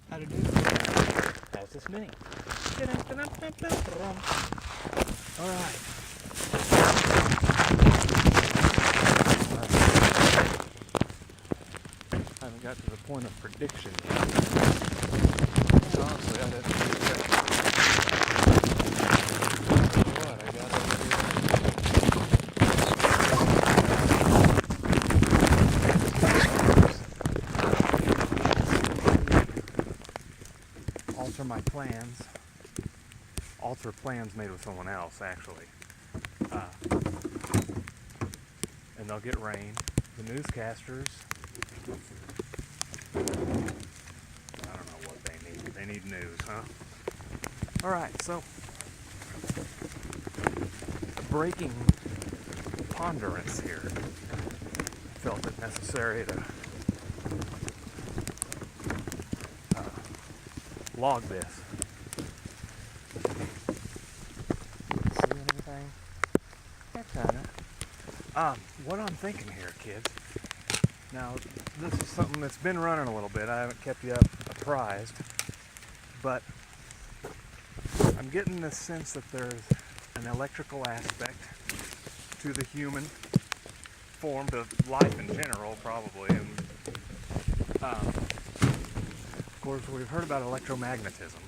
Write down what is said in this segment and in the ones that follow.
how to do as this mini. Alright. I haven't got to the point of prediction yet. Honestly, I didn't expect what I got over here. Alter my plans. Alter plans made with someone else, actually. And they'll get rain. The newscasters, I don't know what they need. They need news, huh? Alright, so a breaking ponderance here. Felt it necessary to log this. See anything? Yeah, kinda. What I'm thinking here, kids. Now, this is something that's been running a little bit. I haven't kept you apprised, but I'm getting this sense that there's an electrical aspect to the human form, to life in general, probably. And of course, we've heard about electromagnetism.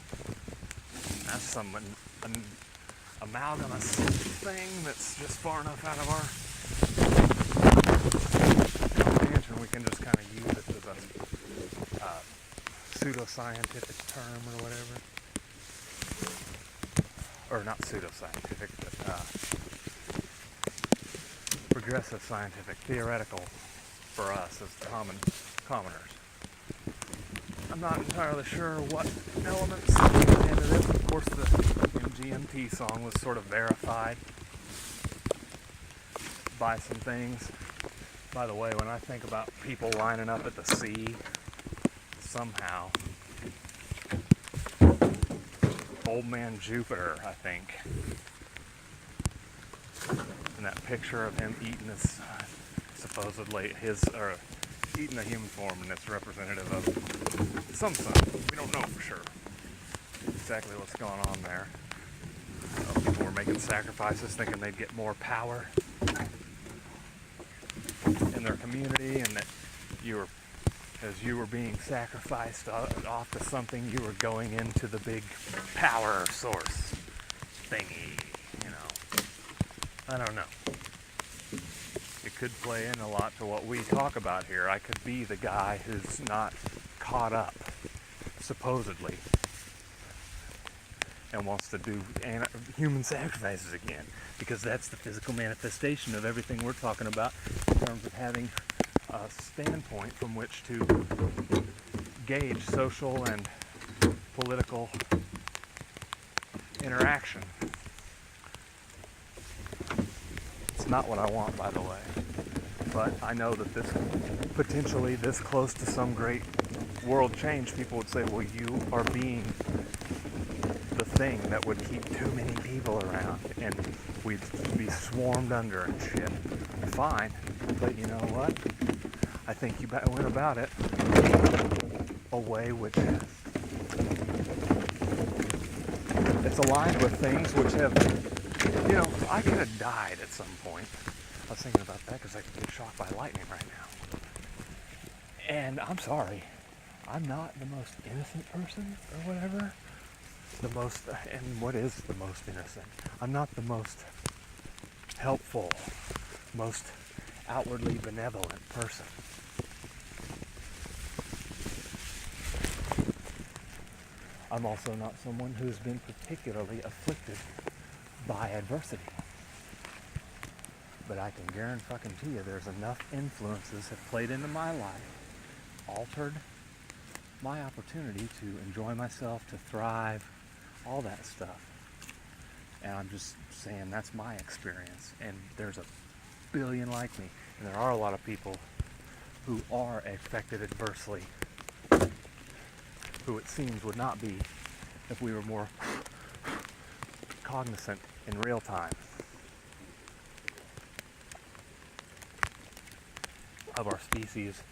That's some an amalgamous thing that's just far enough out of our comprehension. We can just kind of use it as a pseudoscientific term or whatever. Or not pseudoscientific, but progressive scientific, theoretical for us as commoners. I'm not entirely sure what elements ended up. Of course, the MGMT song was sort of verified by some things. By the way, when I think about people lining up at the sea, somehow, Old Man Jupiter, I think, and that picture of him eating his, supposedly or eating a human form, and it's representative of some sun. We don't know for sure exactly what's going on there. People were making sacrifices thinking they'd get more power in their community, and that as you were being sacrificed off to something, you were going into the big power source thingy, I don't know. It could play in a lot to what we talk about here. I could be the guy who's not caught up, supposedly, and wants to do human sacrifices again, because that's the physical manifestation of everything we're talking about in terms of having a standpoint from which to gauge social and political interaction. It's not what I want, by the way, but I know that this potentially this close to some great world change, people would say, well, you are being the thing that would keep too many people around and we'd be swarmed under and shit. Fine, but you know what? I think you went about it a way which it's aligned with things which have, I could have died at some point. I was thinking about that because I could get shot by lightning right now. And I'm sorry, I'm not the most innocent person or whatever. And what is the most innocent? I'm not the most helpful, most outwardly benevolent person. I'm also not someone who's been particularly afflicted by adversity. But I can guarantee you there's enough influences have played into my life, altered my opportunity to enjoy myself, to thrive, all that stuff. And I'm just saying that's my experience. And there's a billion like me. And there are a lot of people who are affected adversely, who it seems would not be if we were more cognizant in real time of our species'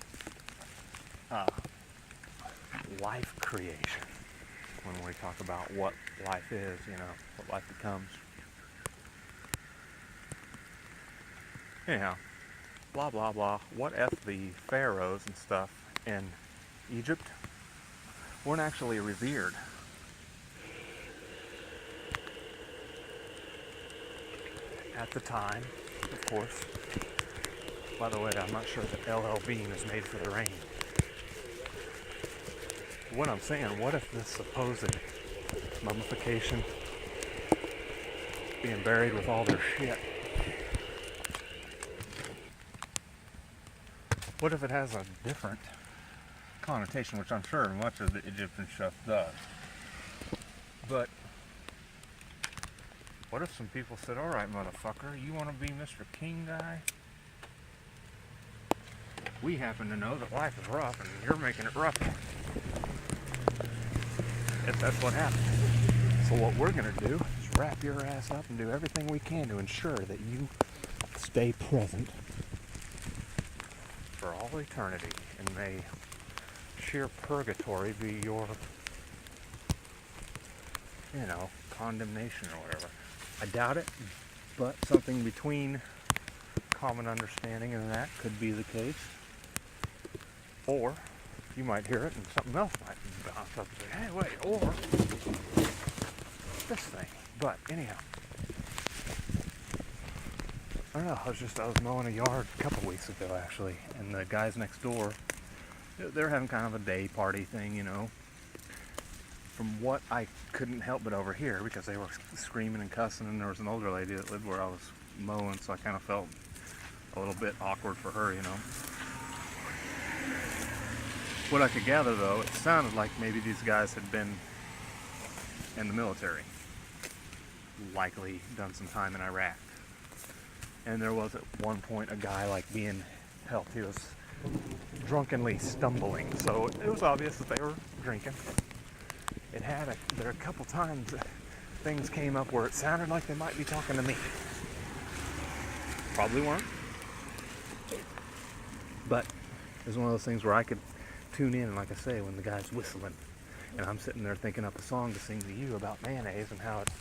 life creation when we talk about what life is, what life becomes. Anyhow, blah blah blah. What if the pharaohs and stuff in Egypt weren't actually revered? At the time, of course. By the way, I'm not sure that LL Bean is made for the rain. What I'm saying, what if this supposed mummification, being buried with all their shit, what if it has a different connotation, which I'm sure much of the Egyptian stuff does. But what if some people said, all right, motherfucker, you want to be Mr. King guy? We happen to know that life is rough and you're making it rougher. If that's what happened. So what we're going to do is wrap your ass up and do everything we can to ensure that you stay present for all eternity, and may sheer purgatory be your, condemnation or whatever. I doubt it, but something between common understanding and that could be the case. Or you might hear it and something else might bounce up and say, hey, wait, or this thing. But anyhow, I don't know, I was mowing a yard a couple weeks ago actually, and the guys next door, they're having kind of a day party thing, From what I couldn't help but overhear, because they were screaming and cussing, and there was an older lady that lived where I was mowing, so I kind of felt a little bit awkward for her, What I could gather, though, it sounded like maybe these guys had been in the military, likely done some time in Iraq. And there was at one point a guy being helped. He was drunkenly stumbling, so it was obvious that they were drinking. There were a couple times things came up where it sounded like they might be talking to me. Probably weren't. But it was one of those things where I could tune in, and like I say, when the guy's whistling, and I'm sitting there thinking up a song to sing to you about mayonnaise and how it's